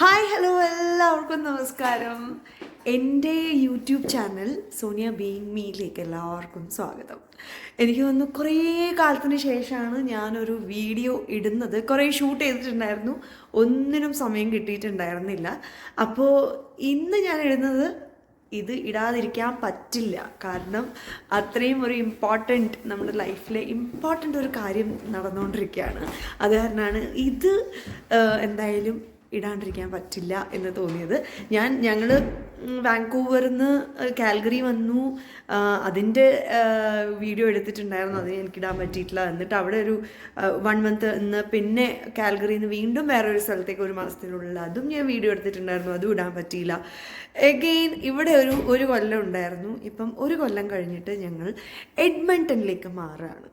Hi hello എല്ലാവർക്കും നമസ്കാരം. എൻ്റെ യൂട്യൂബ് ചാനൽ സോണിയ ബീയിങ് മീയിലേക്ക് എല്ലാവർക്കും സ്വാഗതം. എനിക്ക് തോന്നുന്നു കുറേ കാലത്തിന് ശേഷമാണ് ഞാനൊരു വീഡിയോ ഇടുന്നത്. കുറേ ഷൂട്ട് ചെയ്തിട്ടുണ്ടായിരുന്നു, ഒന്നിനും സമയം കിട്ടിയിട്ടുണ്ടായിരുന്നില്ല. അപ്പോൾ ഇന്ന് ഞാൻ ഇടുന്നത് ഇത് ഇടാതിരിക്കാൻ പറ്റില്ല. കാരണം അത്രയും ഒരു നമ്മുടെ ലൈഫിലെ ഇമ്പോർട്ടൻ്റ് ഒരു കാര്യം നടന്നുകൊണ്ടിരിക്കുകയാണ്. അത് കാരണമാണ് ഇത് എന്തായാലും ഇടാണ്ടിരിക്കാൻ പറ്റില്ല എന്ന് തോന്നിയത്. ഞങ്ങൾ വാൻകൂവറിൽ നിന്ന് കാൽഗറി വന്നു, അതിൻ്റെ വീഡിയോ എടുത്തിട്ടുണ്ടായിരുന്നു. അതിന് എനിക്കിടാൻ പറ്റിയിട്ടില്ല. എന്നിട്ട് അവിടെ ഒരു 1 month നിന്ന് പിന്നെ കാൽഗറിയിൽ നിന്ന് വീണ്ടും വേറൊരു സ്ഥലത്തേക്ക് 1 മാസത്തിനുള്ളിൽ അതും ഞാൻ വീഡിയോ എടുത്തിട്ടുണ്ടായിരുന്നു, അതും ഇടാൻ പറ്റിയില്ല. എഗെയിൻ ഇവിടെ ഒരു കൊല്ലം ഉണ്ടായിരുന്നു. ഇപ്പം 1 കൊല്ലം കഴിഞ്ഞിട്ട് ഞങ്ങൾ എഡ്മണ്ടണിലേക്ക് മാറുകയാണ്.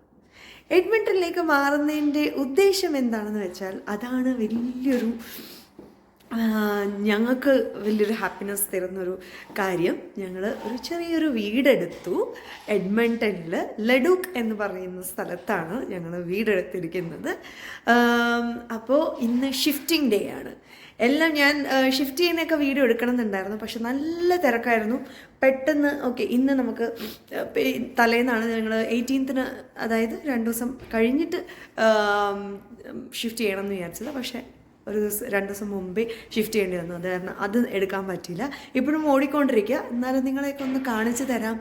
എഡ്മണ്ടണിലേക്ക് മാറുന്നതിൻ്റെ ഉദ്ദേശം എന്താണെന്ന് വെച്ചാൽ അതാണ് ഞങ്ങൾക്ക് വലിയൊരു ഹാപ്പിനെസ് തരുന്നൊരു കാര്യം. ഞങ്ങൾ ഒരു ചെറിയൊരു വീടെടുത്തു എഡ്മണ്ടണിൽ. ലഡൂക്ക് എന്ന് പറയുന്ന സ്ഥലത്താണ് ഞങ്ങൾ വീടെടുത്തിരിക്കുന്നത്. അപ്പോൾ ഇന്ന് ഷിഫ്റ്റിംഗ് ഡേ ആണ്. എല്ലാം ഞാൻ ഷിഫ്റ്റ് ചെയ്യുന്നതൊക്കെ വീഡിയോ എടുക്കണമെന്നുണ്ടായിരുന്നു, പക്ഷെ നല്ല തിരക്കായിരുന്നു. പെട്ടെന്ന് ഇന്ന് നമുക്ക് തലേന്നാണ് ഞങ്ങൾ 18th, അതായത് 2 ദിവസം കഴിഞ്ഞിട്ട് ഷിഫ്റ്റ് ചെയ്യണമെന്ന് വിചാരിച്ചത്. പക്ഷേ 2 ദിവസം മുമ്പേ ഷിഫ്റ്റ് ചെയ്യേണ്ടി വന്നു. അത് കാരണം അത് എടുക്കാൻ പറ്റിയില്ല. ഇപ്പോഴും ഓടിക്കൊണ്ടിരിക്കുക. എന്നാലും നിങ്ങളെയൊക്കെ ഒന്ന് കാണിച്ചു തരാം.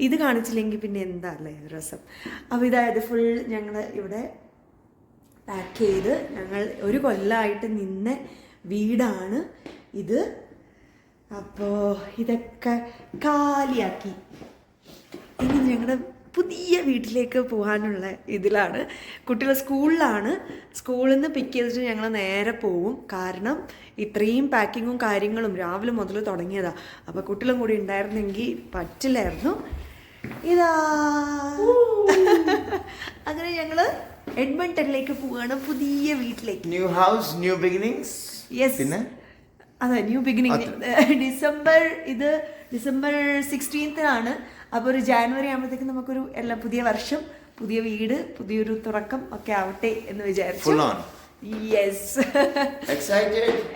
ഇത് കാണിച്ചില്ലെങ്കിൽ പിന്നെ എന്താ അല്ലേ രസം. അപ്പോൾ ഇതായത് ഫുൾ ഞങ്ങൾ ഇവിടെ പാക്ക് ചെയ്ത് ഞങ്ങൾ 1 കൊല്ലമായിട്ട് നിന്ന വീടാണ് ഇത്. അപ്പോൾ ഇതൊക്കെ കാലിയാക്കി ഇനി ഞങ്ങളുടെ പുതിയ വീട്ടിലേക്ക് പോകാനുള്ള ഇതിലാണ്. കുട്ടികൾ സ്കൂളിലാണ്. സ്കൂളിൽ നിന്ന് പിക്ക് ചെയ്തിട്ട് ഞങ്ങൾ നേരെ പോവും. കാരണം ഇത്രയും പാക്കിങ്ങും കാര്യങ്ങളും രാവിലെ മുതൽ തുടങ്ങിയതാണ്. അപ്പോൾ കുട്ടികളും കൂടി ഉണ്ടായിരുന്നെങ്കിൽ പറ്റില്ലായിരുന്നു. ഇതാ അങ്ങനെ ഞങ്ങൾ എഡ്മണ്ടണിലേക്ക് പോവുകയാണ്, പുതിയ വീട്ടിലേക്ക്. New house, new beginnings. Yes, പിന്നെ അതെ, ന്യൂ ബിഗിനിങ്. ഡിസംബർ 16th അപ്പോൾ ഒരു ജാനുവരി ആകുമ്പോഴത്തേക്കും നമുക്കൊരു പുതിയ വർഷം, പുതിയ വീട്, പുതിയൊരു തുറക്കം ഒക്കെ ആവട്ടെ എന്ന് വിചാരിച്ചു. Yes,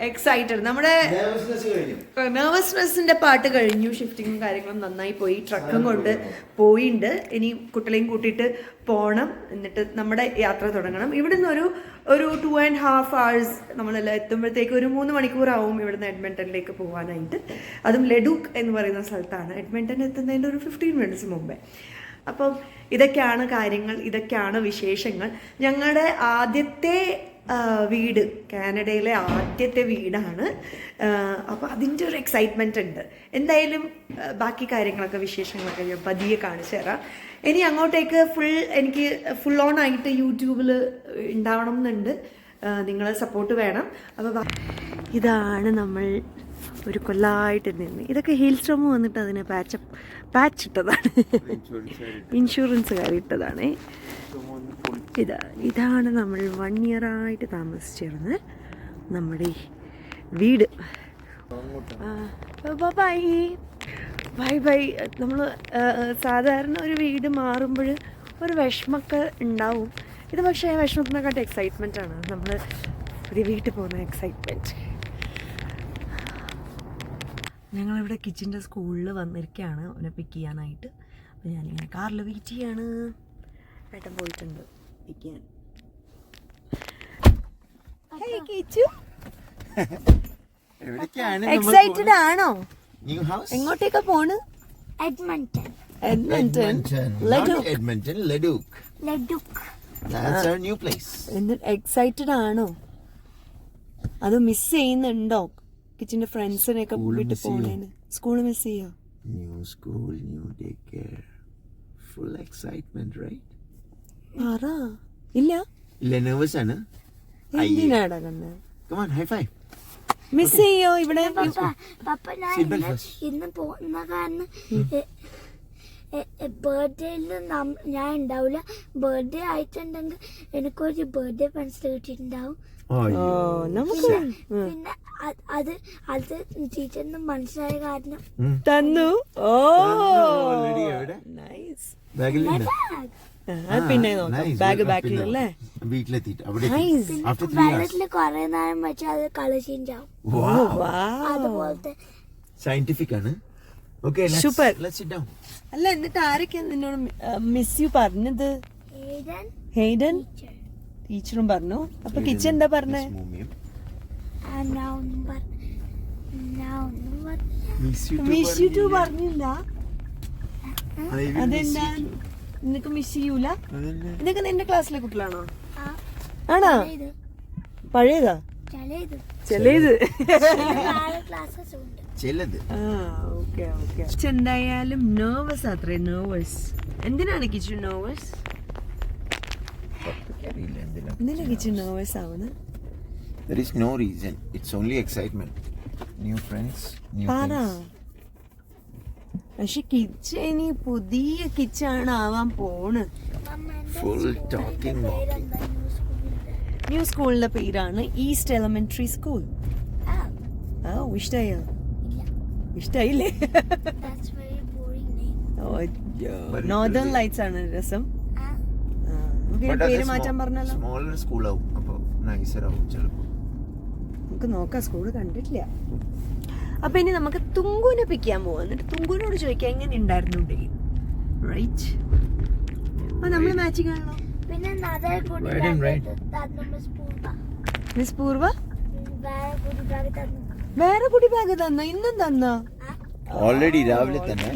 excited. നമ്മുടെ നെർവസ്നെസ്സിന്റെ പാട്ട് കഴിഞ്ഞു. ഷിഫ്റ്റിങ്ങും കാര്യങ്ങളും നന്നായി പോയി. ട്രക്കും കൊണ്ട് പോയിട്ടുണ്ട്. ഇനി കുട്ടികളെയും കൂട്ടിയിട്ട് പോകണം. എന്നിട്ട് നമ്മുടെ യാത്ര തുടങ്ങണം. ഇവിടുന്ന് ഒരു 2.5 hours നമ്മളെല്ലാം എത്തുമ്പോഴത്തേക്ക് ഒരു 3 മണിക്കൂറാവും ഇവിടുന്ന് എഡ്മണ്ടണിലേക്ക് പോകാനായിട്ട്. അതും ലഡൂക്ക് എന്ന് പറയുന്ന സ്ഥലത്താണ്. എഡ്മണ്ടൺ എത്തുന്നതിൻ്റെ ഒരു 15 minutes മുമ്പേ. അപ്പം ഇതൊക്കെയാണ് കാര്യങ്ങൾ, ഇതൊക്കെയാണ് വിശേഷങ്ങൾ. ഞങ്ങളുടെ ആദ്യത്തെ വീട്, കാനഡയിലെ ആദ്യത്തെ വീടാണ്. അപ്പോൾ അതിൻ്റെ ഒരു എക്സൈറ്റ്മെൻറ്റ് ഉണ്ട്. എന്തായാലും ബാക്കി കാര്യങ്ങളൊക്കെ, വിശേഷങ്ങളൊക്കെ ഞാൻ പതിയെ കാണിച്ചു തരാം. ഇനി അങ്ങോട്ടേക്ക് എനിക്ക് ഫുൾ ഓൺ ആയിട്ട് യൂട്യൂബിൽ ഉണ്ടാവണം എന്നുണ്ട്. നിങ്ങളെ സപ്പോർട്ട് വേണം. അപ്പോൾ ഇതാണ് നമ്മൾ 1 കൊല്ലമായിട്ട് നിന്ന്. ഇതൊക്കെ ഹെയിൽസ്ട്രോം വന്നിട്ട് അതിന് പാച്ച് ഇട്ടതാണ്, ഇൻഷുറൻസുകാർ ഇട്ടതാണ്. ഇതാണ് നമ്മൾ 1 year ആയിട്ട് താമസിച്ചിരുന്നത് നമ്മുടെ വീട്. Bye bye bye. നമ്മൾ സാധാരണ ഒരു വീട് മാറുമ്പോൾ ഒരു വിഷമമൊക്കെ ഉണ്ടാവും. ഇത് പക്ഷേ വിഷമത്തിനെക്കാട്ട് എക്സൈറ്റ്മെൻ്റ് ആണ്. നമ്മൾ പുതിയ വീട്ടിൽ പോകുന്ന എക്സൈറ്റ്മെൻറ്റ്. ഞങ്ങളിവിടെ കിച്ചൻ്റെ സ്കൂളിൽ വന്നിരിക്കുകയാണ് അവനെ പിക്ക് ചെയ്യാനായിട്ട്. അപ്പോൾ ഞാനിങ്ങനെ കാറിൽ വെയിറ്റ് ചെയ്യാണ്. ഏട്ടൻ പോയിട്ടുണ്ട് പിക്ക് ചെയ്യാൻ. എക്സൈറ്റഡ് ആണോ? എങ്ങോട്ടേക്കാ പോണ്? Edmonton, Leduc. That's our new place. Excited ആണോ? അത് മിസ് ചെയ്യുന്നുണ്ടോ? കിച്ചന്റെ ഫ്രണ്ട്സിനെയൊക്കെ വീട്ടിൽ പോണേന്. സ്കൂൾ മിസ് ചെയ്യോ? New school, new daycare. Full excitement, right? ഇല്ല, nervous ആണ്. എന്തിനാടാ കണ്ണ്? Come on, high five. Miss ചെയ്യോ ഇവിടെ? ഇന്ന് പോകുന്ന കാരണം ബർത്ത്ഡേയിൽ ഞാൻ ഉണ്ടാവില്ല. ബർത്ത്ഡേ ആയിട്ടുണ്ടെങ്കിൽ എനിക്കൊരു ബർത്ത്ഡേ പെൻസിൽ കിട്ടിയിട്ടുണ്ടാവും. പിന്നെ അത് ടീച്ചറിന് മനസ്സിലായ കാരണം തന്നു. പിന്നെ നോക്കാം. ബാഗ് ബാക്കിലല്ലേ? വീട്ടിലെത്തിയിട്ട് അവിടെ Nice. after 3 hours. വെള്ളത്തില് കൊറേ നേരം വെച്ചാൽ അത് കളർ ചേഞ്ച് ആവും. അതുപോലത്തെ Scientific ആണ്. Okay, Super. let's sit down. അല്ല, എന്നിട്ട് ആരൊക്കെ നിന്നോട് മിസ് യു പറഞ്ഞത്? ഹെയ്ഡൻ ടീച്ചറും പറഞ്ഞു. അപ്പൊ കിച്ചൻ എന്താ പറഞ്ഞേ? മിസ് യു ടു പറഞ്ഞില്ല. അതെന്താ നിനക്ക് മിസ് ചെയ്യൂല? ഇതൊക്കെ നിന്റെ ക്ലാസ്സിലെ കുട്ടികളാണോ? ആണോ? പഴയതാ ചെലത്. ചെല്ലത്. എന്തായാലും നെർവസ് അത്രേ. നെർവസ് എന്തിനാണ് കിച്ചൻ നെർവസ്? എന്തിനാ കിച്ചൻ നെർവസ് ആവുന്നത്? There is no reason. It's only excitement. New friends, new things. പക്ഷെ കിച്ചൻ പുതിയ കിച്ചൺ ആവാൻ പോണ്. Full talking, walking. ന്യൂ സ്കൂളിന്റെ പേരാണ് ഈസ്റ്റ് എലിമെന്ററി സ്കൂൾ. ഇഷ്ടായോ? ഇഷ്ടായില്ലേ? നോർത്തേൺ ലൈറ്റ്സ് ആണ് രസം. But പേര് അത് മാറ്റാൻ പറഞ്ഞല്ലോ. smaller school ആവും. അപ്പൊ nicer ആവും ചിലപ്പോ. നമുക്ക് നോക്കാം, സ്കൂള് കണ്ടിട്ടില്ല. അപ്പൊ ഇനി നമുക്ക് തുങ്കുവിനെ പിക്കാൻ പോവാം. എന്നിട്ട് തുങ്കുവിനോട് ചോദിക്കാം എങ്ങനെ ഉണ്ടായിരുന്നു ഡേ. റൈറ്റ്? അപ്പൊ നമ്മള് മാച്ചിങ് ആണല്ലോ. പിന്നെ മിസ് പൂർവ വേറെ കുട്ടി ബാഗ് തന്നോ? ഇന്നും തന്നോ? Already രാവിലെ തന്നെ.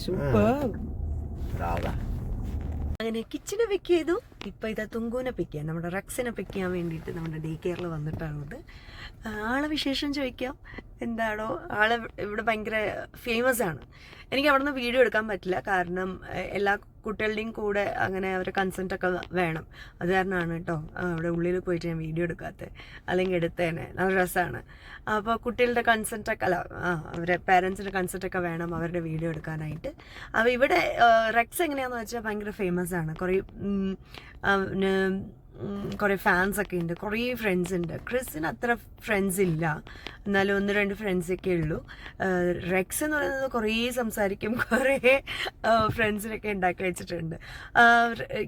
സൂപ്പർ. രാവിലെ. അങ്ങനെ കിച്ചനെ പിക്ക് ചെയ്തു. ഇപ്പൊ ഇതാ തുങ്കുവിനെ പിക്ക് ചെയ്യാൻ, നമ്മുടെ റക്സിനെ പിക്ക് ചെയ്യാൻ വേണ്ടിയിട്ട് നമ്മുടെ ഡേ കെയറിൽ വന്നിട്ടാണുള്ളത്. ആളെ വിശേഷം ചോദിക്കാം. എന്താണോ ആളെ ഇവിടെ ഭയങ്കര ഫേമസ് ആണ്. എനിക്ക് അവിടെ നിന്ന് വീഡിയോ എടുക്കാൻ പറ്റില്ല, കാരണം എല്ലാ കുട്ടികളുടെയും കൂടെ അങ്ങനെ അവരുടെ കൺസെൻറ്റ് ഒക്കെ വേണം. അത് കാരണമാണ് കേട്ടോ അവിടെ ഉള്ളിൽ പോയിട്ട് ഞാൻ വീഡിയോ എടുക്കാത്തത്. അല്ലെങ്കിൽ എടുത്തേനെ, നല്ല രസമാണ്. അപ്പോൾ കുട്ടികളുടെ കൺസെൻറ്റ് ഒക്കെ അവരുടെ പേരൻസിൻ്റെ കൺസെൻറ്റ് ഒക്കെ വേണം അവരുടെ വീഡിയോ എടുക്കാനായിട്ട്. അപ്പോൾ ഇവിടെ റെക്സ് എങ്ങനെയാണെന്ന് വെച്ചാൽ ഭയങ്കര ഫേമസ് ആണ്. കുറേ ഫാൻസ് ഒക്കെ ഉണ്ട്, കുറേ ഫ്രണ്ട്സ് ഉണ്ട്. ക്രിസിന് അത്ര ഫ്രണ്ട്സ് ഇല്ല, എന്നാലും 1-2 ഫ്രണ്ട്സൊക്കെ ഉള്ളൂ. റെക്സ് എന്ന് പറയുന്നത് കുറേ സംസാരിക്കും, കുറേ ഫ്രണ്ട്സിനൊക്കെ ഉണ്ടാക്കി വെച്ചിട്ടുണ്ട്.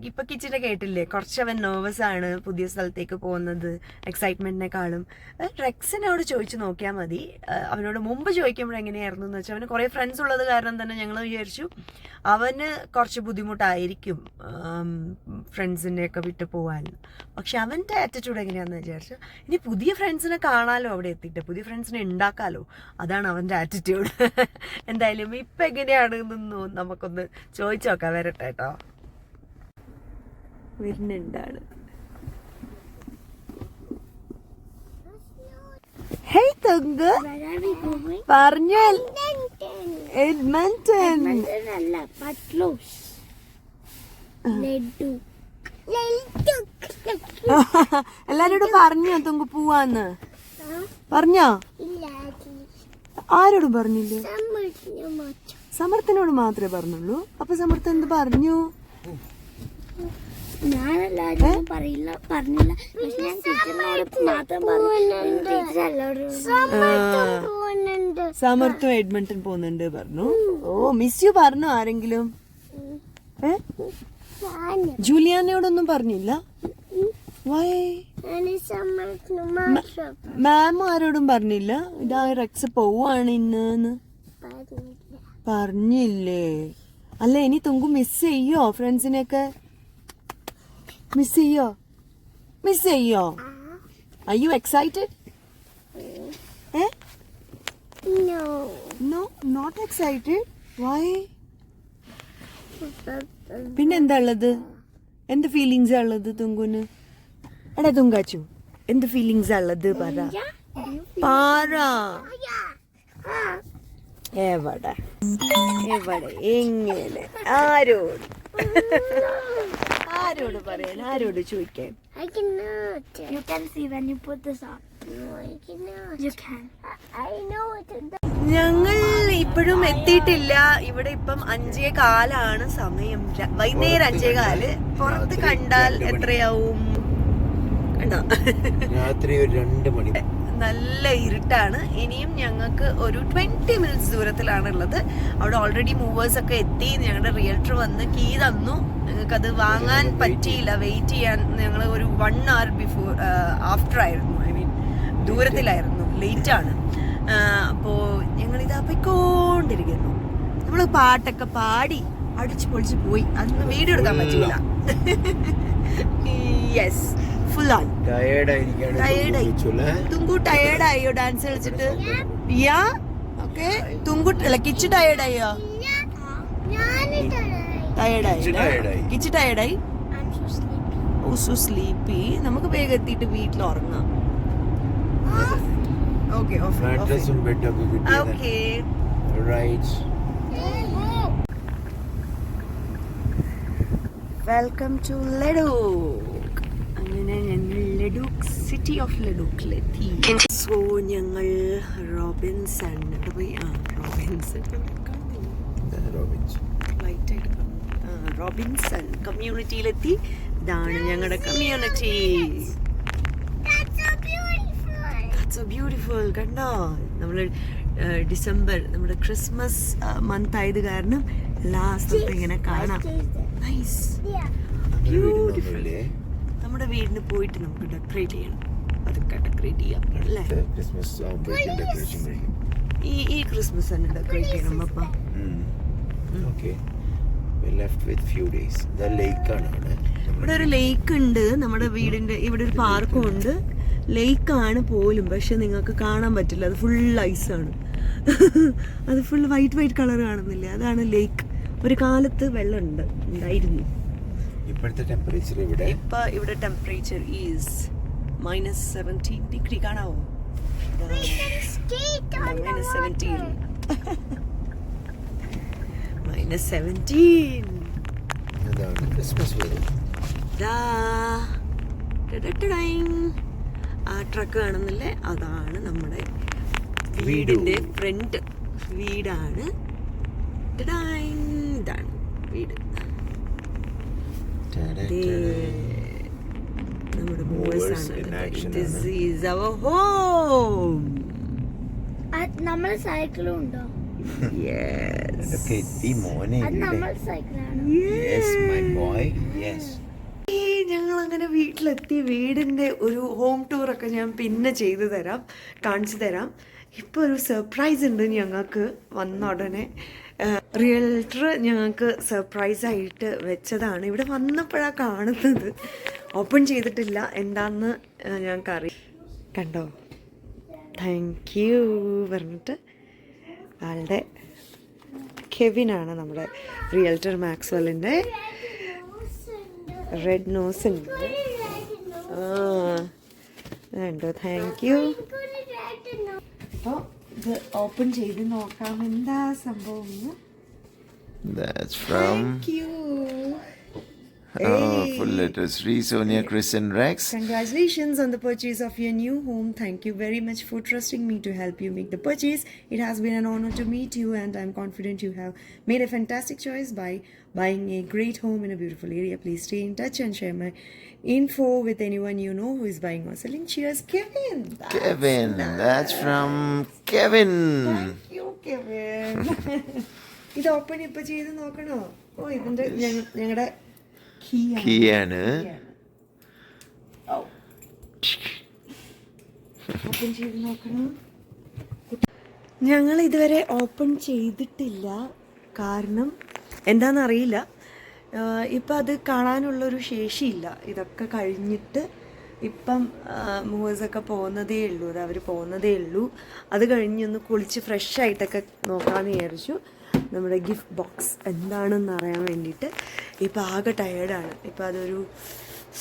ഇപ്പം കിച്ചനെ കേട്ടില്ലേ, കുറച്ച് അവൻ നെർവസ് ആണ് പുതിയ സ്ഥലത്തേക്ക് പോകുന്നത് എക്സൈറ്റ്മെൻറ്റിനെക്കാളും. റെക്സിനോട് ചോദിച്ചു നോക്കിയാൽ മതി. അവനോട് മുമ്പ് ചോദിക്കുമ്പോൾ എങ്ങനെയായിരുന്നു എന്ന് വെച്ചാൽ അവന് കുറേ ഫ്രണ്ട്സ് ഉള്ളത് കാരണം തന്നെ ഞങ്ങൾ വിചാരിച്ചു അവന് കുറച്ച് ബുദ്ധിമുട്ടായിരിക്കും ഫ്രണ്ട്സിനെയൊക്കെ വിട്ട് പോകാൻ. പക്ഷെ അവൻ്റെ ആറ്റിറ്റ്യൂഡ് എങ്ങനെയാണെന്ന് വിചാരിച്ചു ഇനി പുതിയ ഫ്രണ്ട്സിനെ കാണാമല്ലോ, അവിടെ എത്തിയിട്ട് പുതിയ ഫ്രണ്ട്സിനെ ഉണ്ടാക്കാമല്ലോ, അതാണ് അവൻ്റെ ആറ്റിറ്റ്യൂഡ്. എന്തായാലും ഇപ്പം എങ്ങനെയാണെന്നൊന്ന് നമുക്കൊന്ന് ചോദിച്ചു നോക്കാം. വരട്ടെ കേട്ടോ, വരുന്നുണ്ടാണ്. ഹേയ് തുങ്ക്, പറഞ്ഞോ. എഡ്മണ്ടൻ അല്ല, പട്ലൂസ്. എല്ലാരോടും പറഞ്ഞോ തുങ്ക് പോവാന്ന്? പറഞ്ഞോ? ആരോടും പറഞ്ഞില്ലേ? സമർത്ഥനോട് മാത്രമേ പറഞ്ഞുള്ളൂ. അപ്പൊ സമർത്ഥ എന്ത് പറഞ്ഞു? ഞാനെല്ലാരും പറഞ്ഞില്ല, പക്ഷെ ഞാൻ ടീച്ചറിനോട് മാത്രം പറഞ്ഞു. സമർത്ഥം എഡ്മണ്ടൻ പോകുന്നുണ്ട് പറഞ്ഞു. ഓ, മിസ് യു പറഞ്ഞു ആരെങ്കിലും? ജൂലിയാനയോടൊന്നും പറഞ്ഞില്ല? മാം ആരോടും പറഞ്ഞില്ല ഇതാ റെക്സ് പോവാണ് ഇന്ന്? പറഞ്ഞില്ലേ? അല്ല, ഇനി തുങ്കു മിസ് ചെയ്യോ ഫ്രണ്ട്സിനെയൊക്കെ? മിസ് ചെയ്യോ? Are you excited? No, not excited. Why? പിന്നെന്താ ഉള്ളത്? എന്ത് ഫീലിങ്സാ ഉള്ളത് തുങ്കുന്? എടാ തുങ്കാച്ചു, എന്ത് ഫീലിങ്സാ ഉള്ളത്? പറ. എവിടെ എങ്ങനെ? ആരോട് പറയാൻ? ആരോട് ചോദിക്കാൻ? I cannot. You can see when you put this up. No, I cannot. You can. I know it. ഞങ്ങൾ ഇപ്പോഴും എത്തിയിട്ടില്ല. ഇവിടെ ഇപ്പം 5:15 സമയം, വൈകുന്നേരം 5:15. പുറത്ത് കണ്ടാൽ എത്രയാവും? കണ്ടോ? രാത്രി 2 മണി. നല്ല ഇരുട്ടാണ്. ഇനിയും ഞങ്ങൾക്ക് ഒരു 20 മിനിറ്റ്സ് ദൂരത്തിലാണുള്ളത്. അവിടെ ഓൾറെഡി മൂവേഴ്സൊക്കെ എത്തി. ഞങ്ങളുടെ റിയൽറ്റർ വന്ന് കീ തന്നു. ഞങ്ങൾക്കത് വാങ്ങാൻ പറ്റിയില്ല. വെയിറ്റ് ചെയ്യാൻ ഞങ്ങൾ ഒരു 1 hour ബിഫോർ ആഫ്റ്റർ ആയിരുന്നു. ഐ മീൻ ദൂരത്തിലായിരുന്നു, ലേറ്റാണ്. അപ്പോൾ ഞങ്ങളിതാ പോയിക്കൊണ്ടിരിക്കുന്നു. നമ്മൾ പാട്ടൊക്കെ പാടി അടിച്ചു പൊളിച്ച് പോയി. അന്ന് വീഡിയോ എടുക്കാൻ പറ്റില്ല. യെസ്, ഫുൾ ഓൺ ടയേർഡായി. തുങ്കു ടയേർഡായോ ഡാൻസ് കളിച്ചിട്ട്? Yeah okay. തുങ്കു അല്ല, കിച്ചു ടയേർഡായോ? ടയേർഡായി. കിച്ചു ടയേർഡായി. So sleepy. നമുക്ക് വേഗം എത്തിയിട്ട് വീട്ടിൽ ഉറങ്ങാം. Okay okay. വെൽക്കം ടു ലഡൂക്ക്. അങ്ങനെ ഞങ്ങൾ ലഡൂക്ക്, സിറ്റി ഓഫ് ലഡൂക്കിലെത്തി. സോ ഞങ്ങൾ റോബിൻസൺ പോയി. റോബിൻസൺ കമ്മ്യൂണിറ്റിയിലെത്തി. ഇതാണ് ഞങ്ങളുടെ കമ്മ്യൂണിറ്റി. So beautiful. കണ്ടോ, നമ്മൾ ഡിസംബർ നമ്മുടെ ക്രിസ്മസ് മന്ത് ആയത് കാരണം എല്ലാ സ്ഥലത്തും ഇങ്ങനെ കാണാം. Nice, beautiful. നമ്മുടെ വീടിന് പോയിട്ട് നമുക്ക് ഡെക്കറേറ്റ് ചെയ്യണം. അതൊക്കെ ഡെക്കറേറ്റ് ചെയ്യാം അല്ലേ? ഈ ക്രിസ്മസ് തന്നെ ഡെക്കറേറ്റ് ചെയ്യണം പപ്പ. ഇവിടെ ഒരു ലേക്ക് ഉണ്ട്. നമ്മുടെ വീടിന്റെ ഇവിടെ ഒരു പാർക്കും ഉണ്ട്. ലേക്കാണ് പോലും, പക്ഷെ നിങ്ങൾക്ക് കാണാൻ പറ്റില്ല. അത് ഫുൾ ഐസാണ്. അത് ഫുൾ വൈറ്റ് കളർ കാണുന്നില്ല. അതാണ് ലേക്ക്. ഒരു കാലത്ത് വെള്ളം ഉണ്ടായിരുന്നു. ഇപ്പോഴത്തെ ടെമ്പറേച്ചർ ഇവിടെ ടെമ്പറേച്ചർ ഈസ് -17 ഡിഗ്രി. കാണാവോ? -17. -17. ക്രിസ്മസ് ആ ട്രക്ക് കാണുന്നില്ലേ? അതാണ് നമ്മുടെ വീടിന്റെ ഫ്രണ്ട് വീടാണ്. ഇതാണ് വീട്. നമ്മുടെ This is our home. നമ്മൾ സൈക്കിളും ഉണ്ടോ? Yes. നമ്മൾ സൈക്കിളാണ്. Yes, my boy. Yes. ഞങ്ങൾ അങ്ങനെ വീട്ടിലെത്തി. വീടിൻ്റെ ഒരു ഹോം ടൂറൊക്കെ ഞാൻ പിന്നെ കാണിച്ചു തരാം. ഇപ്പോൾ ഒരു സർപ്രൈസ് ഉണ്ട് ഞങ്ങൾക്ക്. വന്ന ഉടനെ റിയൽറ്റർ ഞങ്ങൾക്ക് സർപ്രൈസായിട്ട് വെച്ചതാണ്. ഇവിടെ വന്നപ്പോഴാണ് കാണുന്നത്. ഓപ്പൺ ചെയ്തിട്ടില്ല. എന്താന്ന് ഞങ്ങൾക്ക് അറിയാം. കണ്ടോ, താങ്ക് യു പറഞ്ഞിട്ട് ആളുടെ കെവിനാണ് നമ്മുടെ റിയൽറ്റർ മാക്സ്വെല്ലിൻ്റെ. റെഡ് നോസ് ഉണ്ട്. ഉണ്ടോ? Thank you. അപ്പോൾ ഇത് ഓപ്പൺ ചെയ്ത് നോക്കാം എന്താ സംഭവം. That's from full letters. Sri Sonia, Chris and Rex. Congratulations on the purchase of your new home. Thank you very much for trusting me to help you make the purchase. It has been an honor to meet you, and I'm confident you have made a fantastic choice by buying a great home in a beautiful area. Please stay in touch and share my info with anyone you know who is buying or selling. Cheers, Kevin. That's from Kevin. Thank you, Kevin. ഇത് open ഇപ്പൊ ചെയ്ത് നോക്കണോ? ഓ, ഇതിന്റെ ഞങ്ങളുടെ കീയാണ്. Open ചെയ്ത് നോക്കണം. ഞങ്ങൾ ഇതുവരെ ഓപ്പൺ ചെയ്തിട്ടില്ല. കാരണം എന്താണെന്നറിയില്ല. ഇപ്പം അത് കാണാനുള്ളൊരു ശേഷിയില്ല. ഇതൊക്കെ കഴിഞ്ഞിട്ട് ഇപ്പം മൂവേഴ്സൊക്കെ പോകുന്നതേ ഉള്ളൂ. അത് അവർ പോകുന്നതേ ഉള്ളൂ. അത് കഴിഞ്ഞൊന്ന് കുളിച്ച് ഫ്രഷായിട്ടൊക്കെ നോക്കാമെന്ന് വിചാരിച്ചു. നമ്മുടെ ഗിഫ്റ്റ് ബോക്സ് എന്താണെന്ന് അറിയാൻ വേണ്ടിയിട്ട്. ഇപ്പം ആകെ ടയേർഡാണ്. ഇപ്പം അതൊരു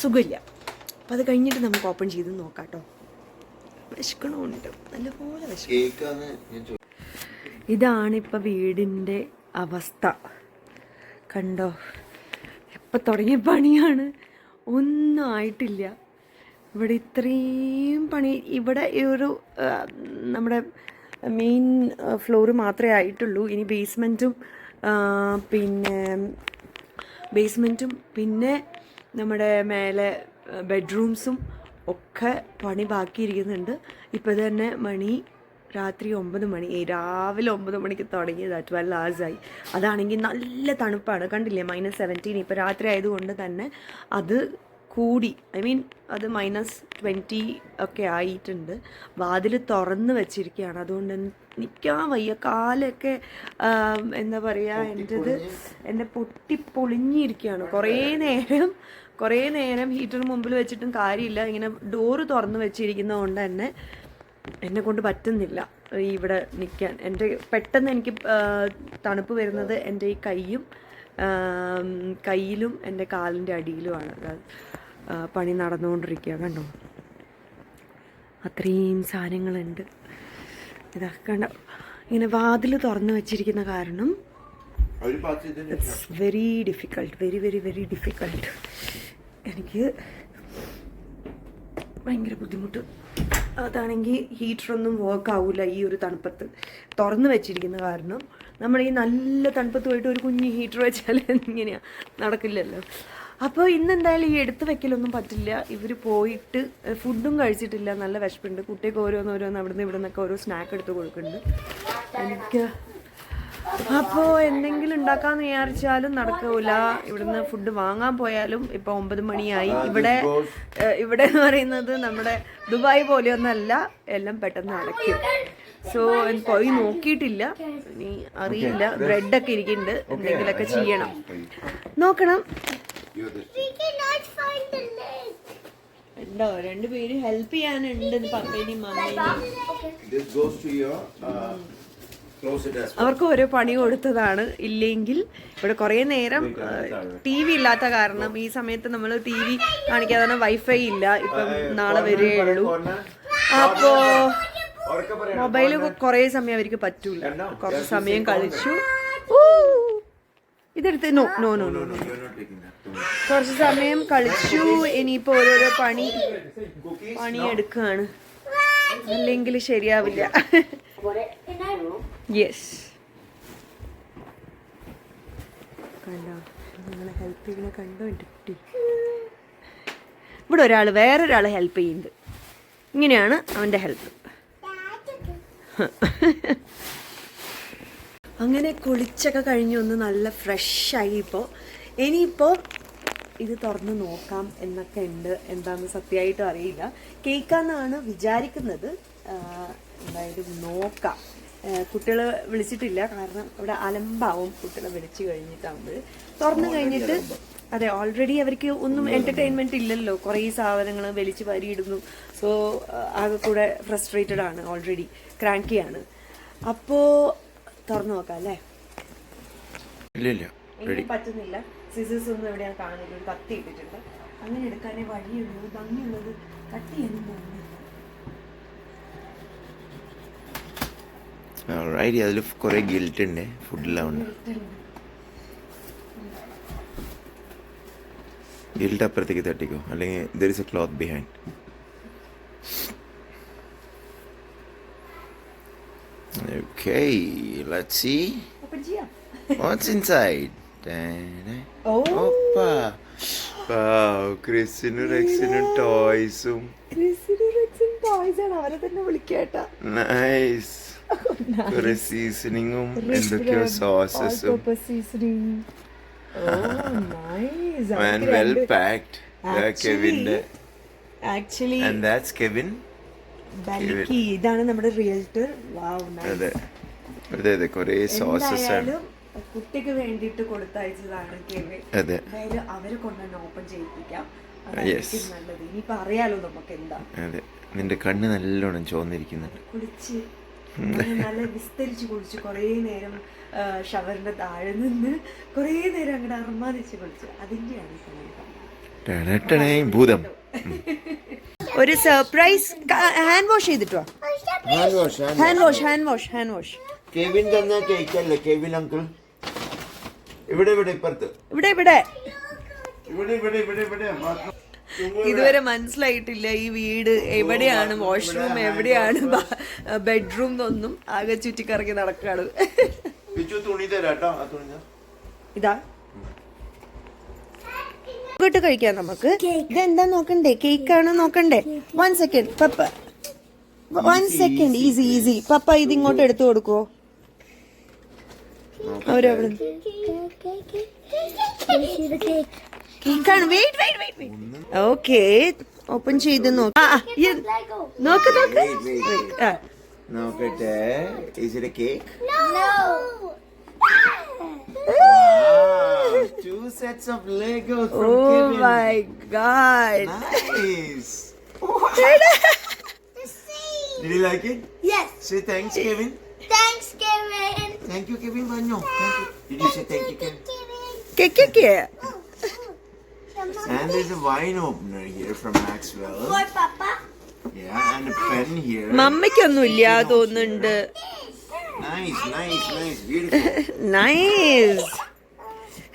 സുഖമില്ല. അപ്പം അത് കഴിഞ്ഞിട്ട് നമുക്ക് ഓപ്പൺ ചെയ്ത് നോക്കാം കേട്ടോ. വിശക്കണമുണ്ട്, നല്ലപോലെ വിശക്കണം. ഇതാണിപ്പോൾ വീടിൻ്റെ അവസ്ഥ. കണ്ടോ, എപ്പോൾ തുടങ്ങിയ പണിയാണ്, ഒന്നും ആയിട്ടില്ല. ഇവിടെ ഇത്രയും പണി. ഇവിടെ ഈ ഒരു നമ്മുടെ മെയിൻ ഫ്ലോറ് മാത്രമേ ആയിട്ടുള്ളൂ. ഇനി ബേസ്മെൻറ്റും പിന്നെ നമ്മുടെ മേലെ ബെഡ്റൂംസും ഒക്കെ പണി ബാക്കിയിരിക്കുന്നുണ്ട്. ഇപ്പോൾ തന്നെ മണി രാത്രി 9 മണി, രാവിലെ 9 മണിക്ക് തുടങ്ങിയതാണ്, 12 hours ആയി. അതാണെങ്കിൽ നല്ല തണുപ്പാണ്, കണ്ടില്ലേ -17. ഇപ്പോൾ രാത്രി ആയതുകൊണ്ട് തന്നെ അത് കൂടി, ഐ മീൻ അത് -20 ഒക്കെ ആയിട്ടുണ്ട്. വാതിൽ തുറന്ന് വെച്ചിരിക്കുകയാണ്, അതുകൊണ്ട് നിൽക്കാൻ വയ്യ. കാലൊക്കെ എന്താ പറയുക, എൻ്റെ പൊട്ടിപ്പൊളിഞ്ഞിരിക്കുകയാണ്. കുറേ നേരം ഹീറ്റർ മുമ്പിൽ വെച്ചിട്ടും കാര്യമില്ല. ഇങ്ങനെ ഡോറ് തുറന്ന് വെച്ചിരിക്കുന്നത് കൊണ്ട് തന്നെ എന്നെ കൊണ്ട് പറ്റുന്നില്ല ഇവിടെ നിൽക്കാൻ. പെട്ടെന്ന് എനിക്ക് തണുപ്പ് വരുന്നത് എൻ്റെ ഈ കയ്യിലും എൻ്റെ കാലിൻ്റെ അടിയിലുമാണ്. പണി നടന്നുകൊണ്ടിരിക്കുക, കണ്ടോ, അത്രയും സാധനങ്ങളുണ്ട്. ഇതാ കണ്ടോ, ഇങ്ങനെ വാതിൽ തുറന്ന് വെച്ചിരിക്കുന്ന കാരണം it's very difficult, very very very difficult. എനിക്ക് ഭയങ്കര ബുദ്ധിമുട്ട്. അതാണെങ്കിൽ ഹീറ്ററൊന്നും വർക്ക് ആവില്ല ഈ ഒരു തണുപ്പത്ത്, തുറന്ന് വെച്ചിരിക്കുന്ന കാരണം. നമ്മൾ ഈ നല്ല തണുപ്പത്ത് പോയിട്ട് ഒരു കുഞ്ഞ് ഹീറ്റർ വെച്ചാൽ ഇങ്ങനെയാണ്, നടക്കില്ലല്ലോ. അപ്പോൾ ഇന്നെന്തായാലും ഈ എടുത്ത് വെക്കലൊന്നും പറ്റില്ല. ഇവർ പോയിട്ട് ഫുഡും കഴിച്ചിട്ടില്ല, നല്ല വിശപ്പുണ്ട്. കുട്ടിക്ക് ഓരോന്ന് അവിടുന്ന് ഇവിടെ നിന്നൊക്കെ ഓരോ സ്നാക്ക് എടുത്ത് കൊടുക്കുന്നുണ്ട് എനിക്ക്. അപ്പോൾ എന്തെങ്കിലും ഉണ്ടാക്കാമെന്ന് വിചാരിച്ചാലും നടക്കില്ല. ഇവിടുന്ന് ഫുഡ് വാങ്ങാൻ പോയാലും ഇപ്പോൾ 9 മണിയായി. ഇവിടെ എന്ന് പറയുന്നത് നമ്മുടെ ദുബായ് പോലെയൊന്നല്ല, എല്ലാം പെട്ടെന്ന് അടയ്ക്കും. സോ പോയി നോക്കിയിട്ടില്ല, ഇനി അറിയില്ല. ബ്രെഡൊക്കെ ഇരിക്കുന്നുണ്ട്, എന്തെങ്കിലുമൊക്കെ ചെയ്യണം, നോക്കണം. ഉണ്ടോ, 2 പേര് ഹെൽപ്പ് ചെയ്യാനുണ്ട്, പപ്പേനെയും മമ്മേനെയും. അവർക്ക് ഓരോ പണി കൊടുത്തതാണ്. ഇല്ലെങ്കിൽ ഇവിടെ കുറേ നേരം TV ഇല്ലാത്ത കാരണം ഈ സമയത്ത് നമ്മൾ TV കാണിക്കാതെ തന്നെ വൈഫൈ ഇല്ല. ഇപ്പം നാളെ വരികയുള്ളൂ. അപ്പോ മൊബൈല് കുറേ സമയം അവർക്ക് പറ്റൂല. കുറച്ച് സമയം കളിച്ചു, ഇതെടുത്ത് നോ നോ നോ നോ കുറച്ച് സമയം കളിച്ചു. ഇനിയിപ്പോൾ ഓരോരോ പണി എടുക്കുകയാണ്, അല്ലെങ്കിൽ ശരിയാവില്ല. യെസ്, കണ്ടോ, നിങ്ങളെ ഹെൽപ്പ് ചെയ്യുന്ന കണ്ടോ എൻ്റെ കുട്ടി. ഇവിടെ വേറൊരാൾ ഹെൽപ്പ് ചെയ്യുന്നുണ്ട്. ഇങ്ങനെയാണ് അവൻ്റെ ഹെൽപ്പ്. അങ്ങനെ കുളിച്ചൊക്കെ കഴിഞ്ഞ് ഒന്ന് നല്ല ഫ്രഷായി. ഇനിയിപ്പോൾ ഇത് തുറന്ന് നോക്കാം എന്നൊക്കെ ഉണ്ട്. എന്താണെന്ന് സത്യമായിട്ടും അറിയില്ല. കേൾക്കാമെന്നാണ് വിചാരിക്കുന്നത്. എന്തായാലും നോക്കാം. കുട്ടികൾ വിളിച്ചിട്ടില്ല, കാരണം ഇവിടെ അലമ്പാവും കുട്ടികളെ വിളിച്ചു കഴിഞ്ഞിട്ടാകുമ്പോൾ. തുറന്നു കഴിഞ്ഞിട്ട് അതെ, ഓൾറെഡി അവർക്ക് ഒന്നും എൻ്റർടൈൻമെൻറ്റ് ഇല്ലല്ലോ, കുറേ സാധനങ്ങൾ വലിച്ചു വാരിയിടുന്നു. സോ ആകെ കൂടെ ഫ്രസ്ട്രേറ്റഡ് ആണ്, ഓൾറെഡി ക്രാങ്കിയാണ്. അപ്പോൾ തുറന്നു നോക്കാം അല്ലേ? എനിക്ക് പറ്റുന്നില്ല, സിസേഴ്സ് ഒന്നും എവിടെയാണ് കാണുന്നില്ല. ഒരു കത്തി ഇട്ടിട്ടുണ്ട്, അങ്ങനെ എടുക്കാനേ വഴിയുള്ളൂ. ഭംഗിയുള്ളത് കട്ട് ചെയ്യാനും തോന്നുന്നില്ല. അതിൽ കുറെ ഗിൽറ്റ് ഉണ്ട് ഫുഡിലാവുണ്ട്. ഗിൽറ്റ് അപ്പുറത്തേക്ക് തട്ടിക്കോ, അല്ലെങ്കിൽ there is a cloth behind. Okay, let's see what's inside. Oppa. Wow, ക്രിസിനും റെക്സിനും ടോയ്സും. അവരെ തന്നെ വിളിക്കേട്ടാ. നൈസ്. കുറെ സീസണിങ്ങും എന്തൊക്കെയോ സോസസും. Man, well packed. കെവിന്റെ. Actually, and that's Kevin. ബലിക്കി, ഇതാണ് നമ്മുടെ റിയൽറ്റർ. വാവ്, നൈസ്. അതെ കുറെ സോസസ് ആണ്. കുട്ടിക്ക് വേണ്ടിയിട്ട് കൊടുത്തയച്ചതാണ് കെവിൻ. എന്തായാലും അവരെ കൊണ്ടുതന്നെ ഓപ്പൺ ചെയ്യിപ്പിക്കാം, നല്ലത്. ഇനിയിപ്പോ അറിയാലോ നമുക്ക് എന്താ. അതെ, നിന്റെ കണ്ണ് നല്ലോണം ചോന്നിരിക്കുന്നുണ്ട്. കുളിച്ച് നല്ല വിസ്തരിച്ച് കുളിച്ച് കുറേ നേരം ഷവറിന്റെ താഴെ നിന്ന് കുറേ നേരം അങ്ങോട്ട് അർമാദിച്ച് കുളിച്ച്. അതിന്റെയാണ് ഭൂതം. ഒരു സർപ്രൈസ്. ഹാൻഡ് വാഷ് ചെയ്തിട്ടോ? Hand wash. കെവിൻ തന്ന കേക്കല്ലേ, കെവിൻ അങ്കിൾ. ഇവിടെ ഇതുവരെ മനസ്സിലായിട്ടില്ല ഈ വീട് എവിടെയാണ് വാഷ്റൂം, എവിടെയാണ് ബെഡ്റൂം എന്നൊന്നും. ആകെ ചുറ്റിക്കറങ്ങി നടക്കാണ്. ഇതാ ഇങ്ങോട്ട് കഴിക്കാം നമുക്ക്. ഇതെന്താ നോക്കണ്ടേ? കേക്ക് ആണോ നോക്കണ്ടേ? 1 സെക്കൻഡ് പപ്പ, 1 സെക്കൻഡ്. ഈസി. പപ്പ ഇത് ഇങ്ങോട്ട് എടുത്തു കൊടുക്കുവോ? അവരവിടെ കേക്കാണ്. വെയിറ്റ്. ഓക്കെ, ഓപ്പൺ ചെയ്ത് നോക്ക്. നോക്ക്. നോക്കട്ടെ. Is it a cake? No. Wow, 2 sets of Legos from Oh Kevin. my god. Nice. Did you like it? Yes. Say thanks, Kevin. Thanks, Kevin. Thank you, Kevin. Banyo. Thank you. Did you say thank you, Kevin? Cake. And there's a wine opener here from Maxwell. For Papa. Yeah, and a pen here. മമ്മയ്ക്കൊന്നും ഇല്ല തോന്നുന്നുണ്ട്. Nice. Beautiful. Nice.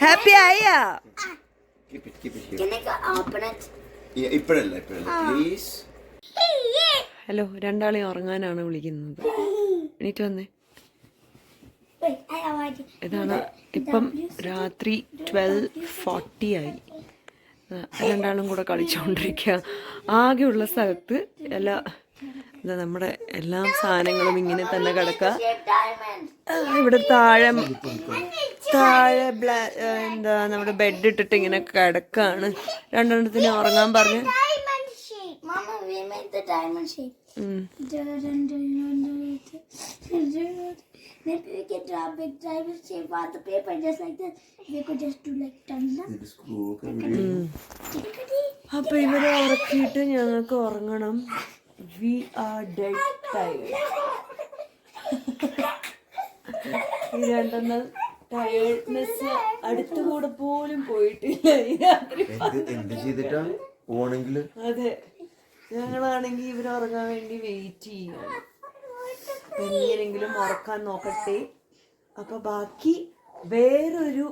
Happy ആയാ? Keep it here. Can I go open it? Yeah, ഇപ്പഴല്ല. Please. Hello, രണ്ടാളെയും ഉറങ്ങാനാണ് വിളിക്കുന്നത്. എണീറ്റ് വന്നേ. Wait, I have it. ഇതാണ് ഇപ്പം രാത്രി 12:40 ആയി. രണ്ടാളും കൂടെ കളിച്ചുകൊണ്ടിരിക്കുക. ആകെയുള്ള സ്ഥലത്ത് എന്താ നമ്മുടെ എല്ലാ സാധനങ്ങളും ഇങ്ങനെ തന്നെ കിടക്കുക. Diamond. ഇവിടെ താഴെ എന്താ നമ്മുടെ ബെഡ് ഇട്ടിട്ട് ഇങ്ങനെ കിടക്കാണ്. രണ്ടെണ്ണത്തിന് ഉറങ്ങാൻ പറഞ്ഞ്. Diamond shape. Mama, we made the diamond shape. Maybe we can draw a big diamond shape on the paper just like this. We could just do like tons of. The screw. അപ്പൊ ഇവരെ ഉറക്കിയിട്ട് ഞങ്ങൾക്ക് ഉറങ്ങണം. We are dead tired. ഈ രണ്ടെണ്ണം tiredness അടുത്തുകൂടെ പോലും പോയിട്ടില്ല ഈ രാത്രി. എന്ത് ചെയ്തിട്ടാ പോണെങ്കില്? അതെ, ഞങ്ങളാണെങ്കിൽ ഇവരെ ഉറങ്ങാൻ വേണ്ടി വെയിറ്റ് ചെയ്യാണ്. എങ്ങനെയെങ്കിലും ഉറക്കാൻ നോക്കട്ടെ. അപ്പൊ ബാക്കി വേറൊരു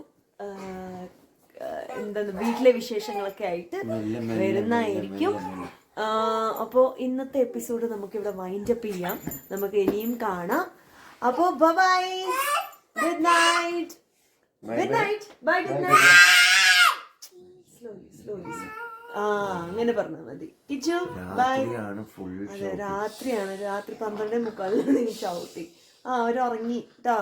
എന്താണ് വീട്ടിലെ വിശേഷങ്ങളൊക്കെ ആയിട്ട് വരുന്നതായിരിക്കും. അപ്പോൾ ഇന്നത്തെ എപ്പിസോഡ് നമുക്കിവിടെ വൈൻഡപ്പ് ചെയ്യാം. നമുക്ക് ഇനിയും കാണാം. അപ്പോൾ bye, good night. Bye, good night. Slowly. അങ്ങനെ പറഞ്ഞാൽ മതി. കിച്ചു ബൈ. അതെ, രാത്രിയാണ്. രാത്രി 12:45 നീ ചവിട്ടി. അവരുറങ്ങി ട്ടാ.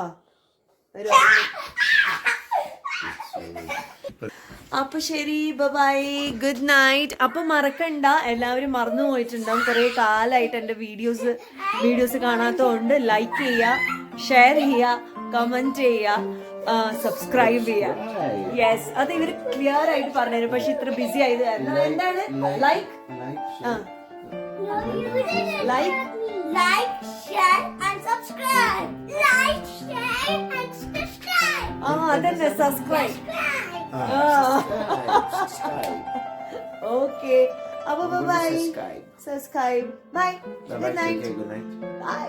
അപ്പൊ ശരി, ബൈ, ഗുഡ് നൈറ്റ്. അപ്പൊ മറക്കണ്ട, എല്ലാവരും മറന്നു പോയിട്ടുണ്ടാവും. കുറെ കാലമായിട്ട് എൻ്റെ വീഡിയോസ് കാണാത്തതുകൊണ്ട് ലൈക്ക് ചെയ്യുക, ഷെയർ ചെയ്യുക, കമന്റ് ചെയ്യുക, സബ്സ്ക്രൈബ് ചെയ്യുക. യെസ്, അത് ഇവര് ക്ലിയർ ആയിട്ട് പറഞ്ഞുതരും. പക്ഷെ ഇത്ര ബിസി ആയത് കാരണം. എന്താണ് like, share and subscribe. Like, share and subscribe. അതന്നെ, സബ്സ്ക്രൈബ്. ഓക്കെ, അപ്പൊ bye, subscribe. Bye, good night. By.